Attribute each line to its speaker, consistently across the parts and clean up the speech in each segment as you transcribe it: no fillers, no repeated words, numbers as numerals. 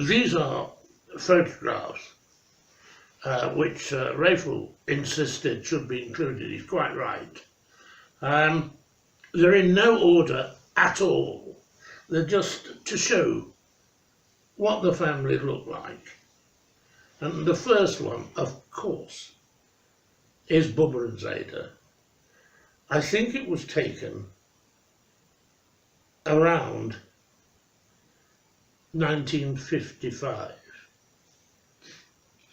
Speaker 1: these are photographs which Raphael insisted should be included. He's quite right. They're in no order at all. They're just to show what the family looked like. And the first one, of course, is Bubba and Zeta. I think it was taken around 1955.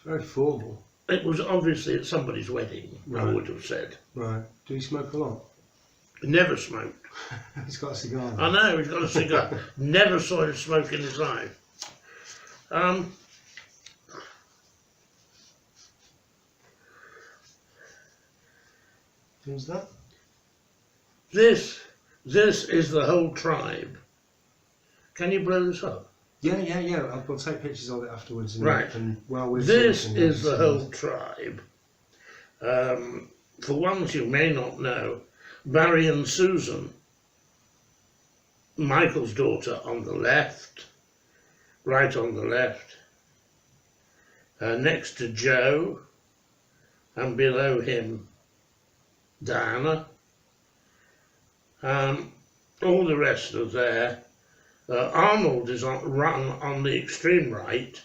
Speaker 2: Very formal.
Speaker 1: It was obviously at somebody's wedding,
Speaker 2: Right.
Speaker 1: I would have said.
Speaker 2: Right. Do you smoke a lot?
Speaker 1: Never smoked.
Speaker 2: He's got a cigar.
Speaker 1: I know, he's got a cigar. Never saw him smoke in his life.
Speaker 2: Who's that?
Speaker 1: This is the whole tribe. Can you blow this up?
Speaker 2: Yeah. I'll take pictures of it afterwards. And,
Speaker 1: Right.
Speaker 2: And while we're
Speaker 1: This
Speaker 2: finishing
Speaker 1: is the
Speaker 2: this,
Speaker 1: whole tribe. For ones you may not know, Barry and Susan, Michael's daughter on the left, right on the left, next to Joe, and below him, Diana. All the rest are there. Arnold is on the extreme right,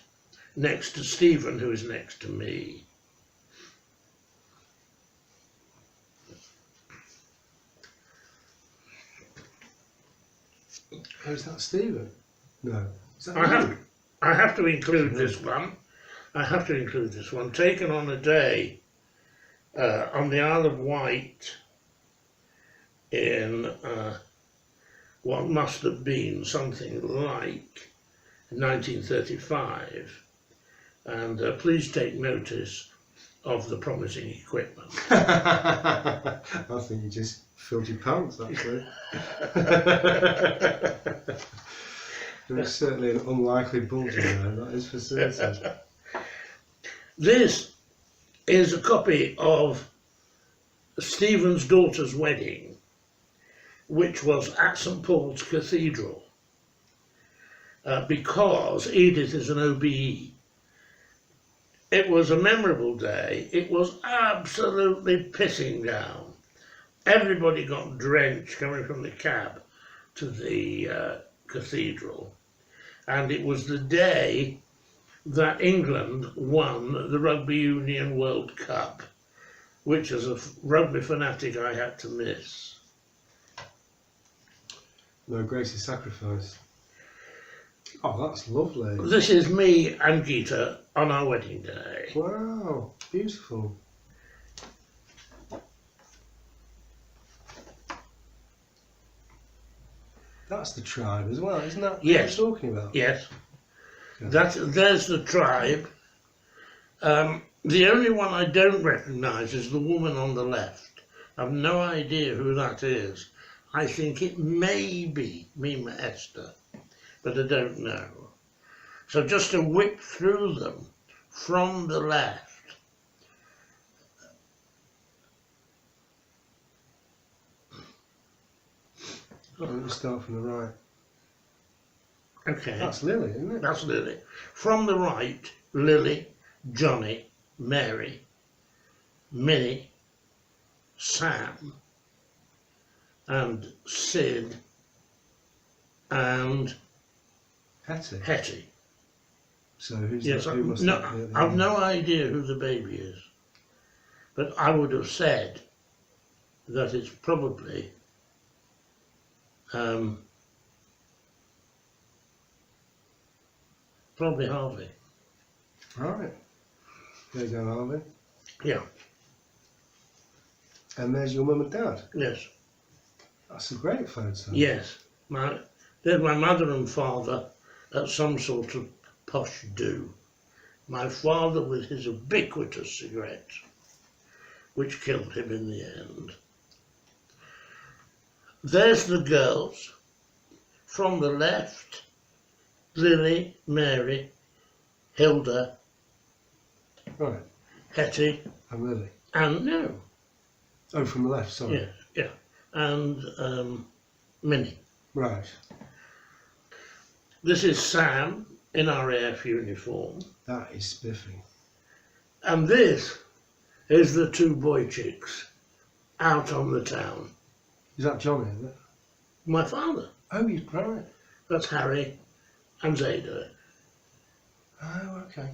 Speaker 1: next to Stephen, who is next to me.
Speaker 2: Oh, is that Stephen? No. Is that
Speaker 1: I have to include this one. I have to include this one. Taken on a day on the Isle of Wight in what must have been something like 1935. And please take notice of the promising equipment.
Speaker 2: I think you just filled your pants, actually. There is certainly an unlikely bulge in there, that is for certain.
Speaker 1: This is a copy of Stephen's daughter's wedding, which was at St Paul's Cathedral, because Edith is an OBE. It was a memorable day. It was absolutely pissing down. Everybody got drenched coming from the cab to the cathedral. And it was the day that England won the Rugby Union World Cup, which as a rugby fanatic I had to miss.
Speaker 2: No grace is sacrifice. Oh, that's lovely.
Speaker 1: This is me and Gita on our wedding day.
Speaker 2: Wow, beautiful. That's the tribe as well, isn't that
Speaker 1: Yes.
Speaker 2: what you're talking about?
Speaker 1: Yes,
Speaker 2: Yeah.
Speaker 1: there's the tribe. The only one I don't recognise is the woman on the left. I've no idea who that is. I think it may be Mima Esther, but I don't know. So just to whip through them from the left.
Speaker 2: Let me start from the right.
Speaker 1: Okay.
Speaker 2: That's Lily, isn't it?
Speaker 1: That's Lily. From the right, Lily, Johnny, Mary, Minnie, Sam, and Sid, and Hetty.
Speaker 2: So who's
Speaker 1: Yes,
Speaker 2: that? Who must that be at the
Speaker 1: I've
Speaker 2: end?
Speaker 1: no idea who the baby is, but I would have said that it's probably probably Harvey.
Speaker 2: Right. There you go, Harvey.
Speaker 1: Yeah.
Speaker 2: And there's your mum and dad.
Speaker 1: Yes.
Speaker 2: That's a great photo.
Speaker 1: Yes. There's my mother and father at some sort of posh do. My father with his ubiquitous cigarette, which killed him in the end. There's the girls. From the left, Lily, Mary, Hilda,
Speaker 2: Right.
Speaker 1: Hetty,
Speaker 2: And Lily.
Speaker 1: and no,
Speaker 2: Oh, from the left, sorry.
Speaker 1: yeah, and Minnie.
Speaker 2: Right.
Speaker 1: This is Sam in RAF uniform.
Speaker 2: That is spiffy.
Speaker 1: And this is the two boy chicks out on the town.
Speaker 2: Is that Johnny, is it?
Speaker 1: My father.
Speaker 2: Oh, you're right.
Speaker 1: That's Harry and Zeta.
Speaker 2: Oh, okay.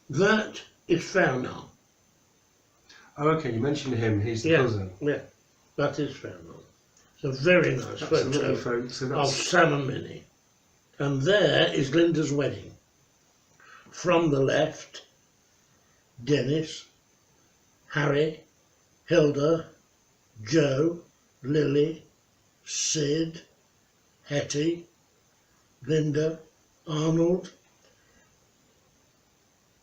Speaker 1: That is Fernand.
Speaker 2: Oh, okay, you mentioned him, he's the
Speaker 1: Yeah,
Speaker 2: cousin.
Speaker 1: yeah, that is Fernand. It's a very nice
Speaker 2: That's a lovely
Speaker 1: photo
Speaker 2: photo. So
Speaker 1: of
Speaker 2: that's,
Speaker 1: Sam and Minnie. And there is Linda's wedding. From the left, Dennis, Harry, Hilda, Joe, Lily, Sid, Hetty, Linda, Arnold.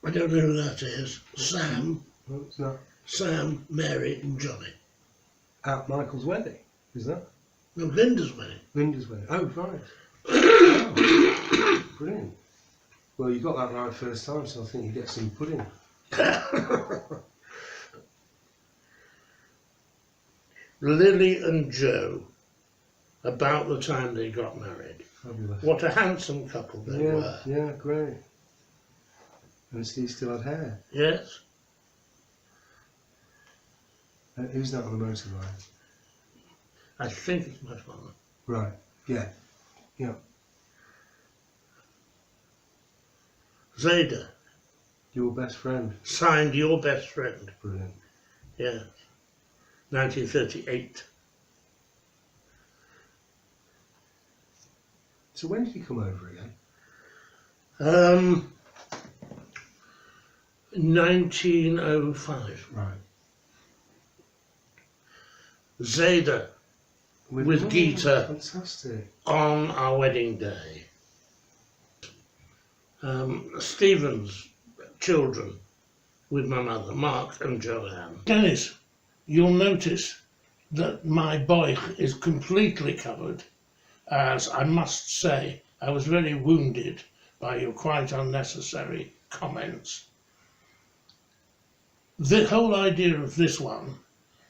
Speaker 1: I don't know who that is. Sam,
Speaker 2: well, it's not
Speaker 1: Sam, Mary and Johnny.
Speaker 2: at Michael's wedding, is that?
Speaker 1: No, Linda's wedding.
Speaker 2: Linda's wedding. Oh, right. Oh, brilliant. Well, you got that right first time, so I think you get some pudding.
Speaker 1: Lily and Joe, about the time they got married.
Speaker 2: Fabulous.
Speaker 1: What a handsome couple they were.
Speaker 2: Yeah, great. And Steve still had hair.
Speaker 1: Yes.
Speaker 2: Who's that on the motorway?
Speaker 1: I think it's my father.
Speaker 2: Right. Yeah. Yeah.
Speaker 1: Zeta,
Speaker 2: Your best friend.
Speaker 1: signed Your Best Friend.
Speaker 2: Brilliant.
Speaker 1: Yeah. 1938.
Speaker 2: So when did you come over again?
Speaker 1: 1905.
Speaker 2: Right.
Speaker 1: Zeta with Gita
Speaker 2: Fantastic.
Speaker 1: on our wedding day. Stephen's children with my mother, Mark and Joanne. Dennis, you'll notice that my bauch is completely covered, as I must say I was very wounded by your quite unnecessary comments. The whole idea of this one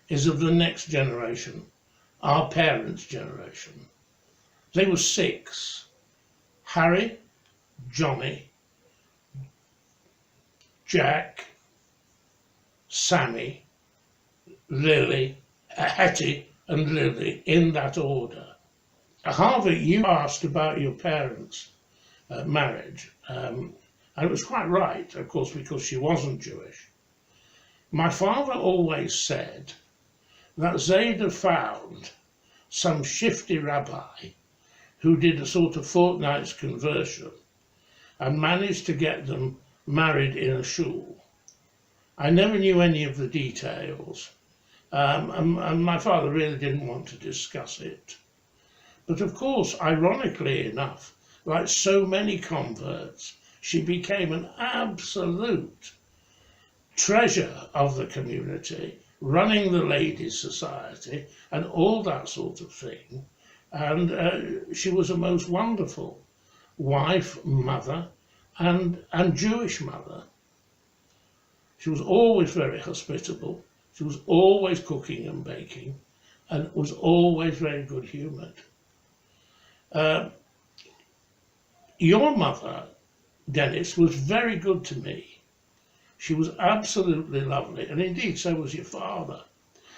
Speaker 1: is of the next generation, our parents' generation. They were 6. Harry, Johnny, Jack, Sammy, Lily, Hetty and Lily, in that order. Harvey, you asked about your parents' marriage, and it was quite right, of course, because she wasn't Jewish. My father always said that Zeta found some shifty rabbi who did a sort of fortnight's conversion and managed to get them married in a shul. I never knew any of the details, and my father really didn't want to discuss it. But of course, ironically enough, like so many converts, she became an absolute treasure of the community, running the ladies' society and all that sort of thing. And she was a most wonderful wife, mother, and Jewish mother. She was always very hospitable. She was always cooking and baking, and was always very good-humoured. Your mother, Dennis, was very good to me. She was absolutely lovely, and indeed so was your father.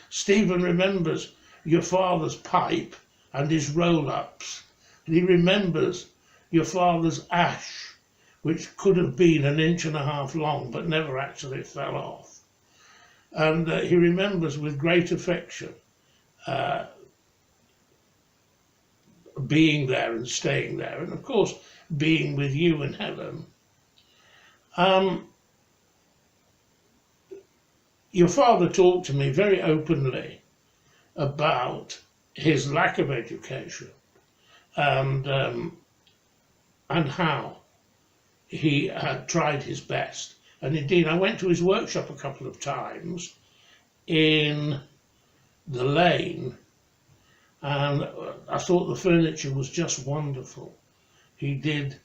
Speaker 1: Stephen remembers your father's pipe and his roll-ups, and he remembers your father's ash, which could have been 1.5 inches long but never actually fell off. And he remembers with great affection being there and staying there, and of course being with you and Helen. Your father talked to me very openly about his lack of education and how he had tried his best. And indeed, I went to his workshop a couple of times in the lane, and I thought the furniture was just wonderful. He did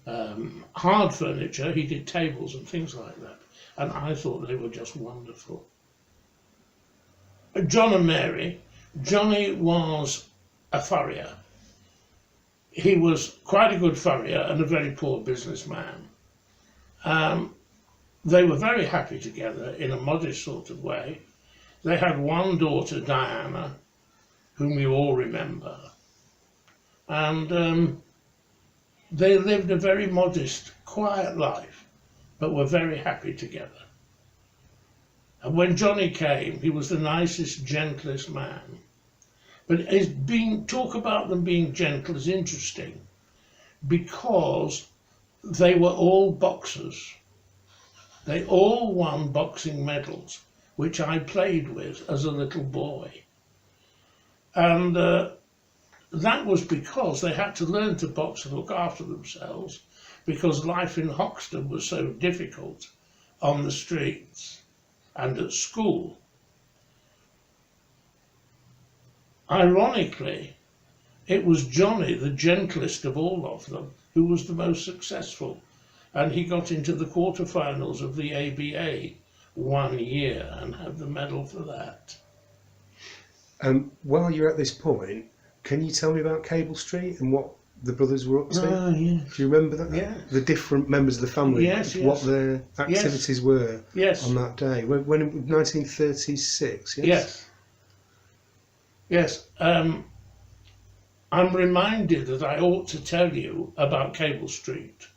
Speaker 1: hard furniture, he did tables and things like that, and I thought they were just wonderful. John and Mary. Johnny was a furrier. He was quite a good furrier and a very poor businessman. They were very happy together in a modest sort of way. They had one daughter, Diana, whom you all remember. And they lived a very modest, quiet life, but were very happy together. And when Johnny came, he was the nicest, gentlest man. But talk about them being gentle is interesting because they were all boxers. They all won boxing medals, which I played with as a little boy. And that was because they had to learn to box and look after themselves because life in Hoxton was so difficult on the streets and at school. Ironically, it was Johnny, the gentlest of all of them, who was the most successful, and he got into the quarterfinals of the ABA 1 year and had the medal for that.
Speaker 2: While you're at this point, can you tell me about Cable Street and what the brothers were up to?
Speaker 1: Yes.
Speaker 2: Do you remember that?
Speaker 1: Yes.
Speaker 2: The different members of the family,
Speaker 1: Yes, yes.
Speaker 2: what their activities were
Speaker 1: Yes.
Speaker 2: on that day? When 1936, yes?
Speaker 1: Yes. Yes. I'm reminded that I ought to tell you about Cable Street.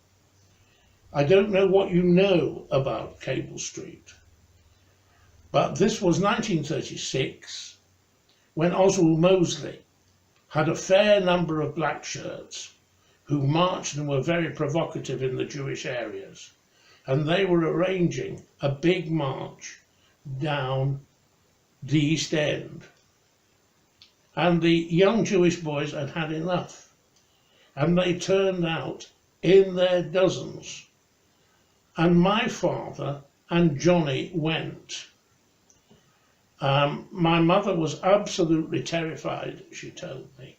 Speaker 1: I don't know what you know about Cable Street, but this was 1936 when Oswald Mosley had a fair number of black shirts who marched and were very provocative in the Jewish areas, and they were arranging a big march down the East End. And the young Jewish boys had had enough, and they turned out in their dozens. And my father and Johnny went. My mother was absolutely terrified, she told me.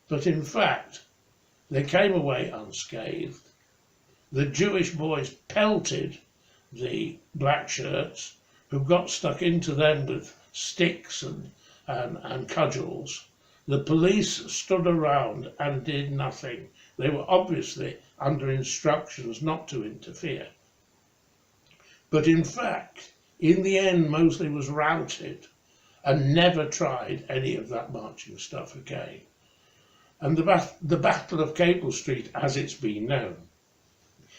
Speaker 1: But in fact, they came away unscathed. The Jewish boys pelted the black shirts, who got stuck into them with sticks and cudgels. The police stood around and did nothing. They were obviously under instructions not to interfere. But in fact, in the end, Mosley was routed and never tried any of that marching stuff again. And the Battle of Cable Street, as it's been known,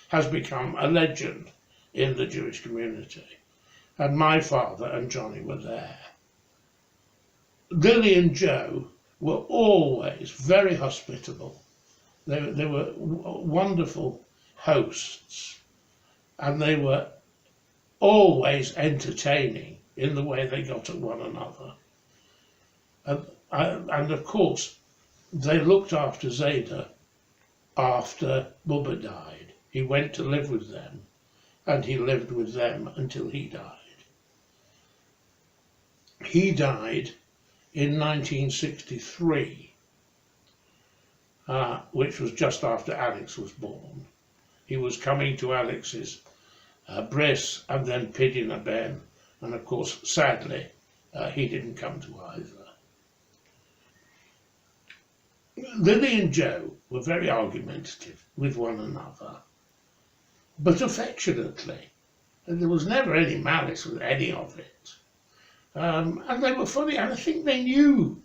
Speaker 1: has become a legend in the Jewish community. And my father and Johnny were there. Lily and Joe were always very hospitable. They were wonderful hosts, and they were always entertaining in the way they got at one another. And of course, they looked after Zeta after Bubba died. He went to live with them, and he lived with them until he died. He died in 1963, which was just after Alex was born. He was coming to Alex's bris and then Pidina Ben, and of course, sadly, he didn't come to either. Lily and Joe were very argumentative with one another, but affectionately, and there was never any malice with any of it. And they were funny, and I think they knew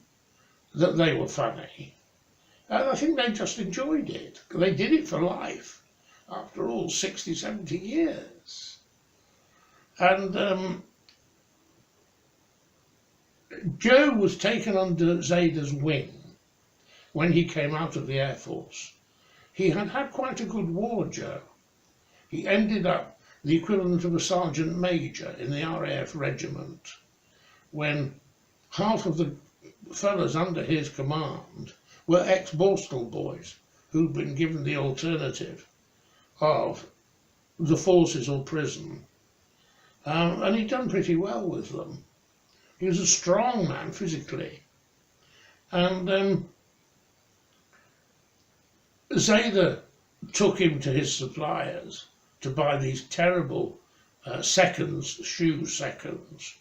Speaker 1: that they were funny. And I think they just enjoyed it. They did it for life, after all, 60, 70 years. And Joe was taken under Zeta's wing when he came out of the Air Force. He had had quite a good war, Joe. He ended up the equivalent of a sergeant major in the RAF regiment, when half of the fellows under his command were ex-Borstal boys who'd been given the alternative of the forces or prison. And he'd done pretty well with them. He was a strong man physically. And Zeta took him to his suppliers to buy these terrible shoe seconds,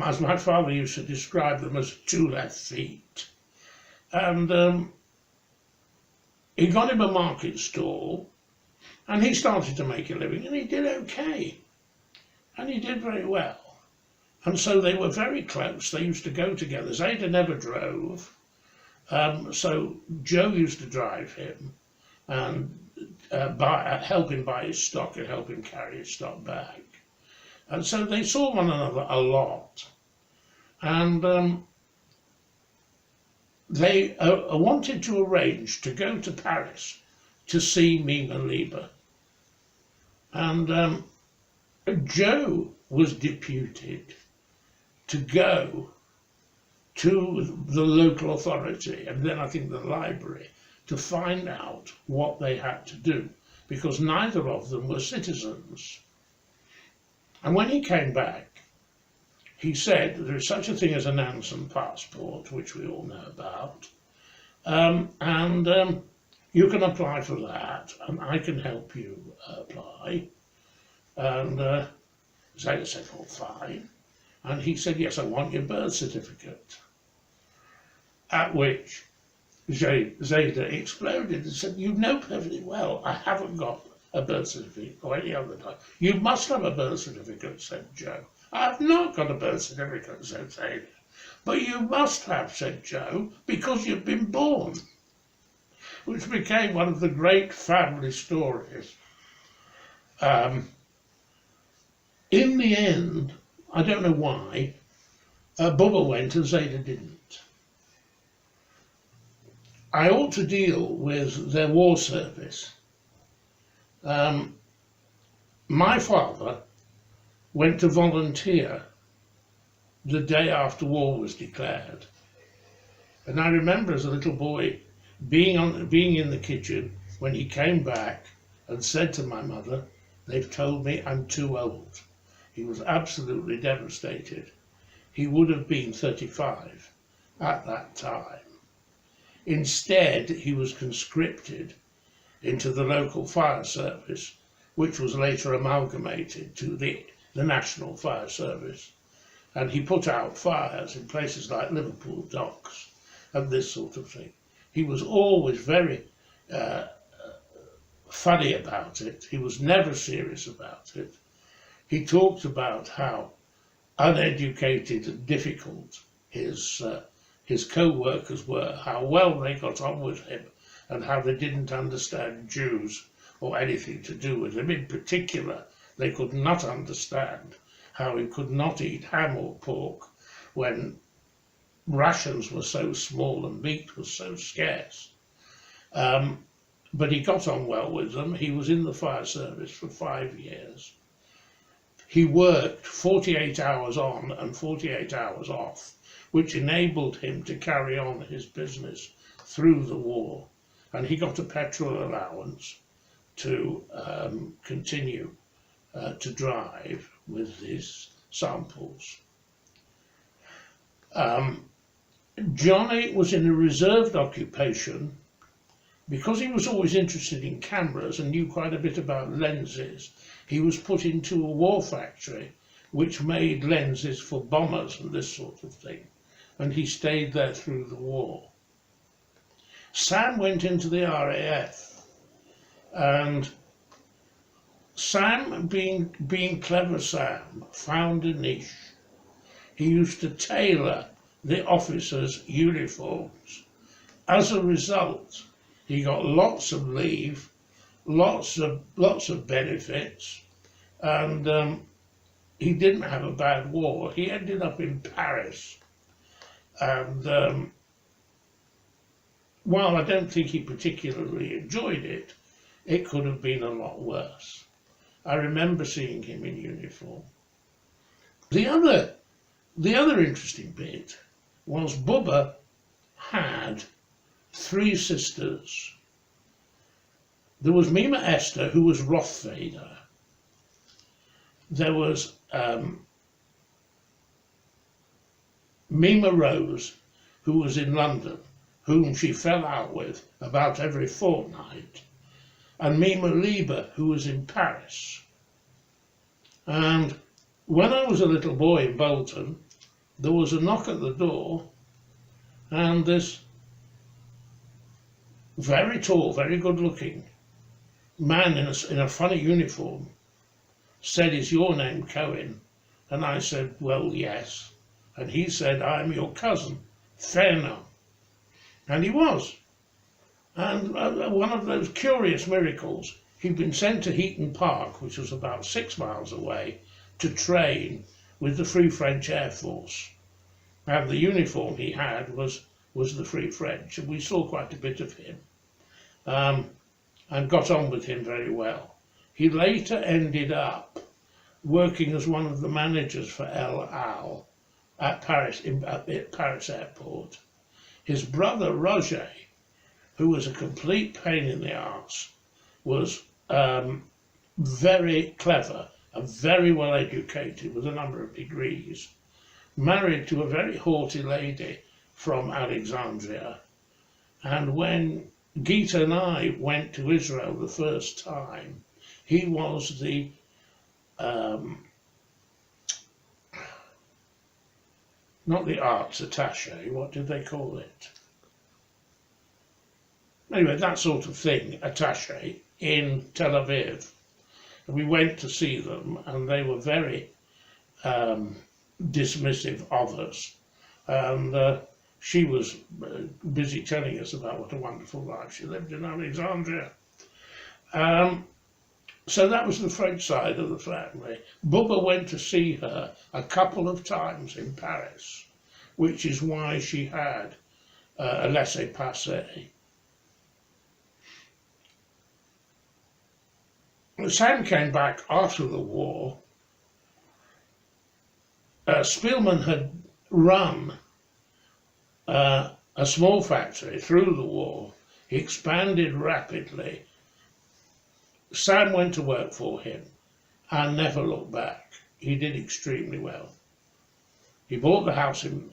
Speaker 1: as my father used to describe them as two left feet. And he got him a market stall, and he started to make a living, and he did okay. And he did very well. And so they were very close. They used to go together. Zeta never drove, so Joe used to drive him and help him buy his stock and help him carry his stock back. And so they saw one another a lot. And they wanted to arrange to go to Paris to see Mima Lieber. And Joe was deputed to go to the local authority and then I think the library to find out what they had to do, because neither of them were citizens. And when he came back, he said there is such a thing as a Nansen passport, which we all know about, and you can apply for that, and I can help you apply. And Zeta said, "Oh, fine." And he said, "Yes, I want your birth certificate." At which Zeta exploded and said, "You know perfectly well I haven't got a birth certificate or any other type." "You must have a birth certificate," said Joe. "I have not got a birth certificate," said Zeta. "But you must have," said Joe, "because you've been born." Which became one of the great family stories. In the end, I don't know why, Bubba went and Zeta didn't. I ought to deal with their war service. My father went to volunteer the day after war was declared. And I remember as a little boy being in the kitchen when he came back and said to my mother, "They've told me I'm too old." He was absolutely devastated. He would have been 35 at that time. Instead, he was conscripted into the local fire service, which was later amalgamated to the National Fire Service. And he put out fires in places like Liverpool docks and this sort of thing. He was always very funny about it. He was never serious about it. He talked about how uneducated and difficult his co-workers were, how well they got on with him, and how they didn't understand Jews or anything to do with him. In particular, they could not understand how he could not eat ham or pork when rations were so small and meat was so scarce. But he got on well with them. He was in the fire service for 5 years. He worked 48 hours on and 48 hours off, which enabled him to carry on his business through the war. And he got a petrol allowance to continue to drive with his samples. Johnny was in a reserved occupation because he was always interested in cameras and knew quite a bit about lenses. He was put into a war factory which made lenses for bombers and this sort of thing, and he stayed there through the war. Sam went into the RAF, and Sam, being clever Sam, found a niche. He used to tailor the officers' uniforms. As a result, he got lots of leave, lots of benefits, and he didn't have a bad war. He ended up in Paris, and while I don't think he particularly enjoyed it, it could have been a lot worse. I remember seeing him in uniform. The other interesting bit was Bubba had 3 sisters. There was Mima Esther, who was Rothfader. There was Mima Rose, who was in London, whom she fell out with about every fortnight, and Mima Lieber, who was in Paris. And when I was a little boy in Bolton, there was a knock at the door, and this very tall, very good-looking man in a funny uniform said, "Is your name Cohen?" And I said, "Well, yes." And he said, "I'm your cousin, Fernand." And he was. And one of those curious miracles, he'd been sent to Heaton Park, which was about 6 miles away, to train with the Free French Air Force. And the uniform he had was the Free French, and we saw quite a bit of him, and got on with him very well. He later ended up working as one of the managers for El Al at Paris airport. His brother Roger, who was a complete pain in the arse, was very clever and very well educated with a number of degrees, married to a very haughty lady from Alexandria. And when Geeta and I went to Israel the first time, he was the not the arts attaché, what did they call it? Anyway, that sort of thing, attaché, in Tel Aviv. And we went to see them, and they were very dismissive of us. And she was busy telling us about what a wonderful life she lived in Alexandria. So that was the French side of the family. Bubba went to see her a couple of times in Paris, which is why she had a laissez-passer. Sam came back after the war. Spielman had run a small factory through the war. He expanded rapidly. Sam went to work for him and never looked back. He did extremely well. He bought the house in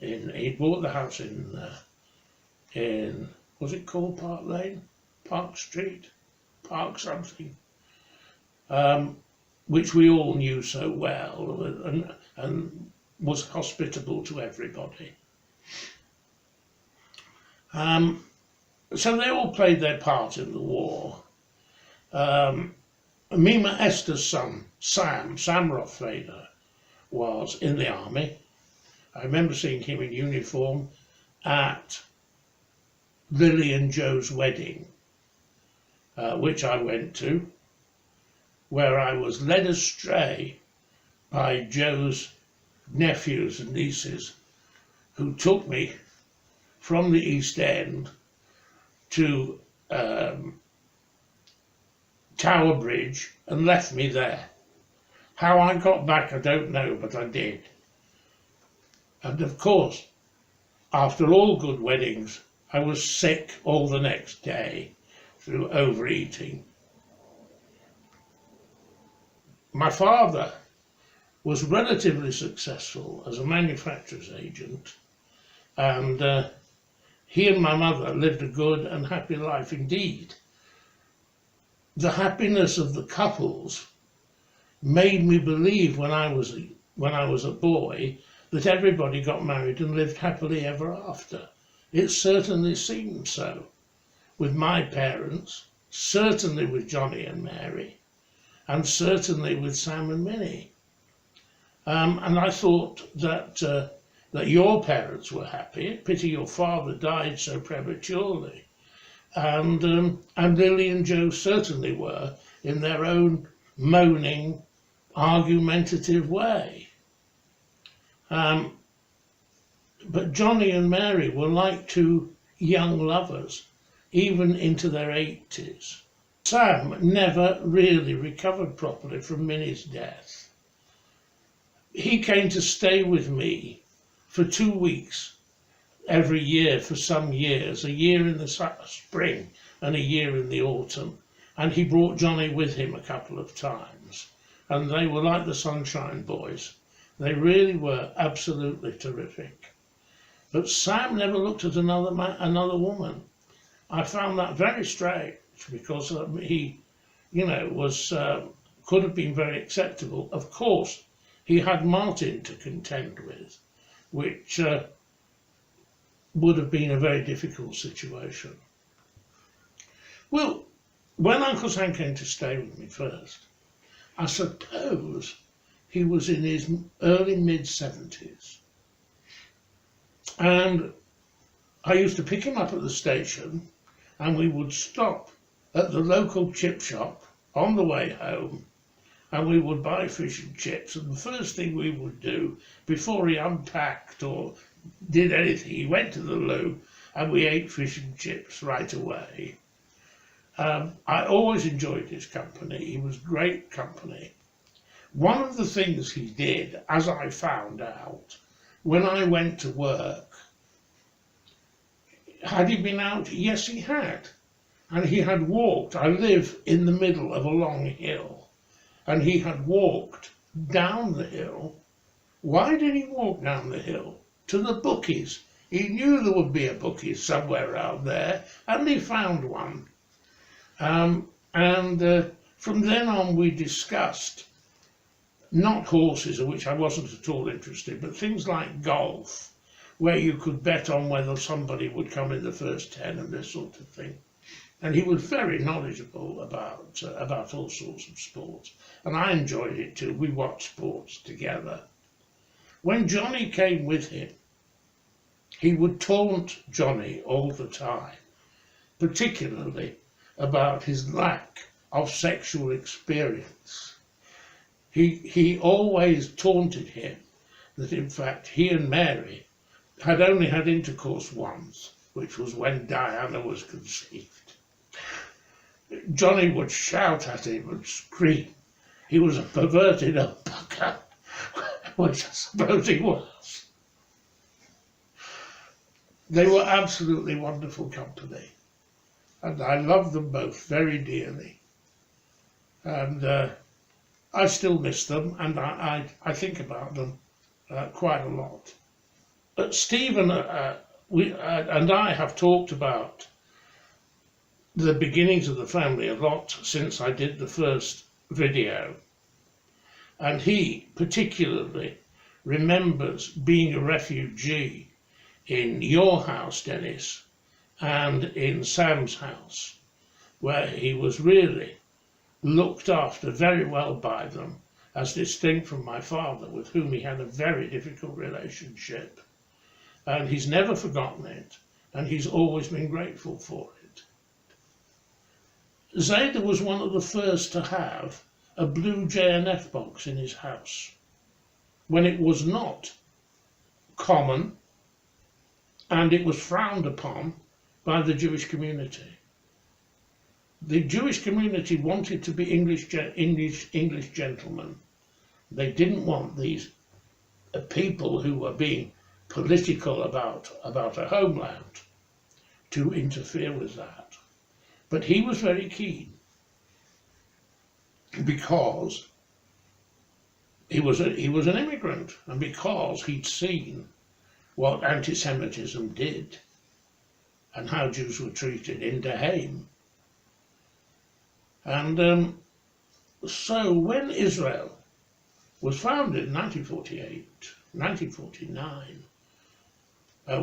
Speaker 1: was it called Park Lane, Park Street, Park something, which we all knew so well, and was hospitable to everybody. So they all played their part in the war. Mima Esther's son, Sam Rothfader, was in the army. I remember seeing him in uniform at Lily and Joe's wedding, which I went to, where I was led astray by Joe's nephews and nieces, who took me from the East End to Tower Bridge and left me there. How I got back I don't know, but I did. And of course, after all good weddings, I was sick all the next day through overeating. My father was relatively successful as a manufacturer's agent, and he and my mother lived a good and happy life indeed. The happiness of the couples made me believe when I was a boy that everybody got married and lived happily ever after. It certainly seemed so with my parents, certainly with Johnny and Mary, and certainly with Sam and Minnie. And I thought that your parents were happy. Pity your father died so prematurely. And Lily and Joe certainly were, in their own moaning, argumentative way. But Johnny and Mary were like two young lovers, even into their 80s. Sam never really recovered properly from Minnie's death. He came to stay with me for 2 weeks every year for some years, a year in the spring and a year in the autumn. And he brought Johnny with him a couple of times. And they were like the Sunshine Boys. They really were absolutely terrific. But Sam never looked at another woman. I found that very strange because he, could have been very acceptable. Of course, he had Martin to contend with. which would have been a very difficult situation. Well, when Uncle Sam came to stay with me first, I suppose he was in his early mid-70s. And I used to pick him up at the station, and we would stop at the local chip shop on the way home, and we would buy fish and chips. And the first thing we would do before he unpacked or did anything, he went to the loo and we ate fish and chips right away. I always enjoyed his company. He was great company. One of the things he did, as I found out, when I went to work, had he been out? Yes, he had. And he had walked. I live in the middle of a long hill, and he had walked down the hill. Why did he walk down the hill? To the bookies. He knew there would be a bookies somewhere around there, and he found one. From then on we discussed not horses, of which I wasn't at all interested, but things like golf, where you could bet on whether somebody would come in the first 10 and this sort of thing. And he was very knowledgeable about all sorts of sports, and I enjoyed it too. We watched sports together. When Johnny came with him, he would taunt Johnny all the time, particularly about his lack of sexual experience. He always taunted him that in fact he and Mary had only had intercourse once, which was when Diana was conceived. Johnny would shout at him and scream. He was a perverted old bugger, which I suppose he was. They were absolutely wonderful company, and I loved them both very dearly. And I still miss them, and I think about them quite a lot. Stephen and I have talked about the beginnings of the family a lot since I did the first video. And he particularly remembers being a refugee in your house, Dennis, and in Sam's house, where he was really looked after very well by them, as distinct from my father, with whom he had a very difficult relationship. And he's never forgotten it, and he's always been grateful for it. Zeta was one of the first to have a blue J&F box in his house, when it was not common, and it was frowned upon by the Jewish community. The Jewish community wanted to be English gentlemen. They didn't want these people who were being political about a homeland to interfere with that. But he was very keen, because he was an immigrant, and because he'd seen what anti-Semitism did and how Jews were treated in Daheim. And so when Israel was founded in 1948, 1949,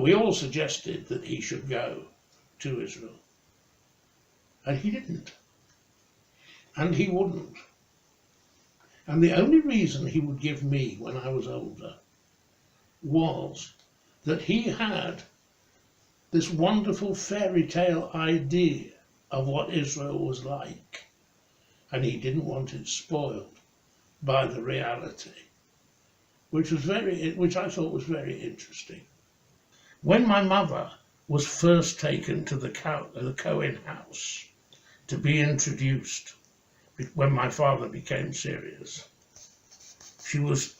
Speaker 1: we all suggested that he should go to Israel. And he didn't. And he wouldn't. And the only reason he would give me when I was older was that he had this wonderful fairy tale idea of what Israel was like, and he didn't want it spoiled by the reality, which I thought was very interesting. When my mother was first taken to the Cohen house to be introduced, when my father became serious, she was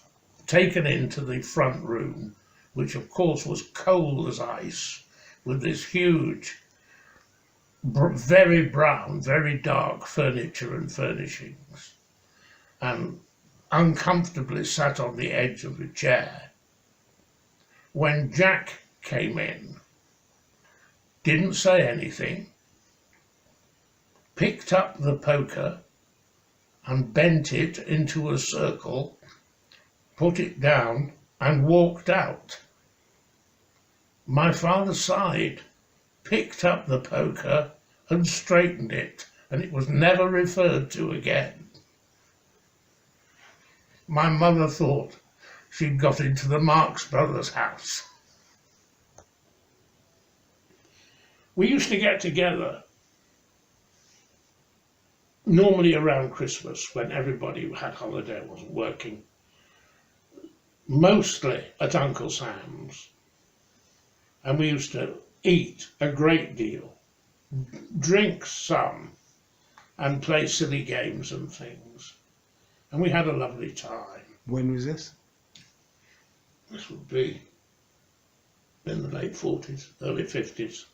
Speaker 1: taken into the front room, which of course was cold as ice, with this huge, very brown, very dark furniture and furnishings, and uncomfortably sat on the edge of a chair. When Jack came in, didn't say anything, picked up the poker and bent it into a circle, put it down and walked out. My father sighed, picked up the poker and straightened it, and it was never referred to again. My mother thought she'd got into the Marx Brothers' house. We used to get together normally around Christmas when everybody had holiday and wasn't working, mostly at Uncle Sam's. And we used to eat a great deal, drink some, and play silly games and things. And we had a lovely time.
Speaker 2: When was this?
Speaker 1: This would be in the late 40s, early 50s.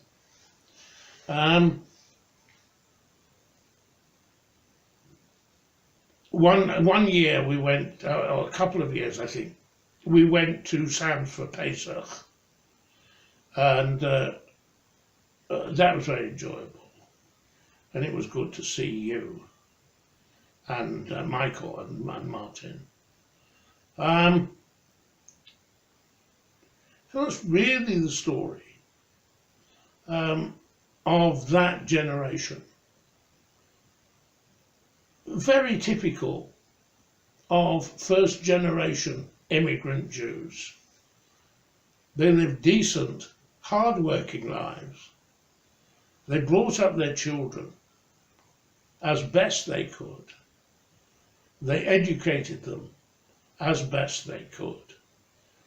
Speaker 1: One year we went, or a couple of years I think, we went to Sam's for Pesach, and that was very enjoyable, and it was good to see you and Michael and Martin. So that's really the story of that generation. Very typical of first generation immigrant Jews. They lived decent, hard-working lives. They brought up their children as best they could. They educated them as best they could.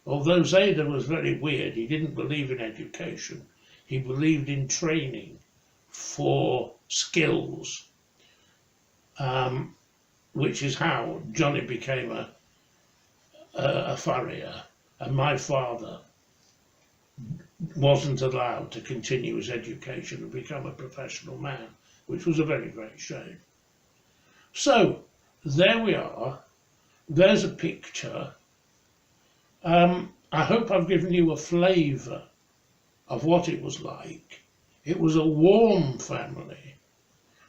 Speaker 1: Although Zeta was very weird, he didn't believe in education. He believed in training for skills, which is how Johnny became a farrier, and my father wasn't allowed to continue his education and become a professional man, which was a very great shame. So there we are. There's a picture. I hope I've given you a flavour of what it was like. It was a warm family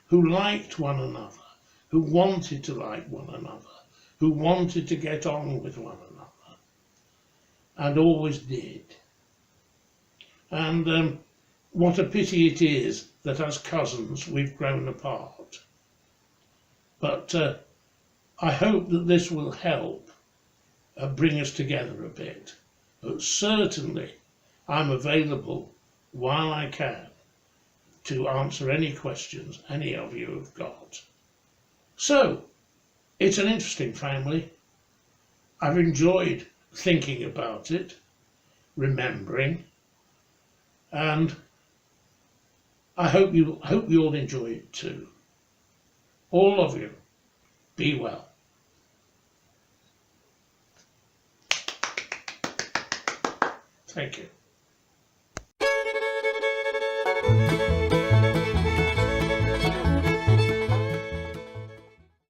Speaker 1: who liked one another, who wanted to like one another, who wanted to get on with one another, and always did. And what a pity it is that as cousins we've grown apart. But I hope that this will help bring us together a bit. But certainly I'm available while I can to answer any questions any of you have got. So, it's an interesting family. I've enjoyed thinking about it, remembering, and I hope you all enjoy it too. All of you, be well. Thank you.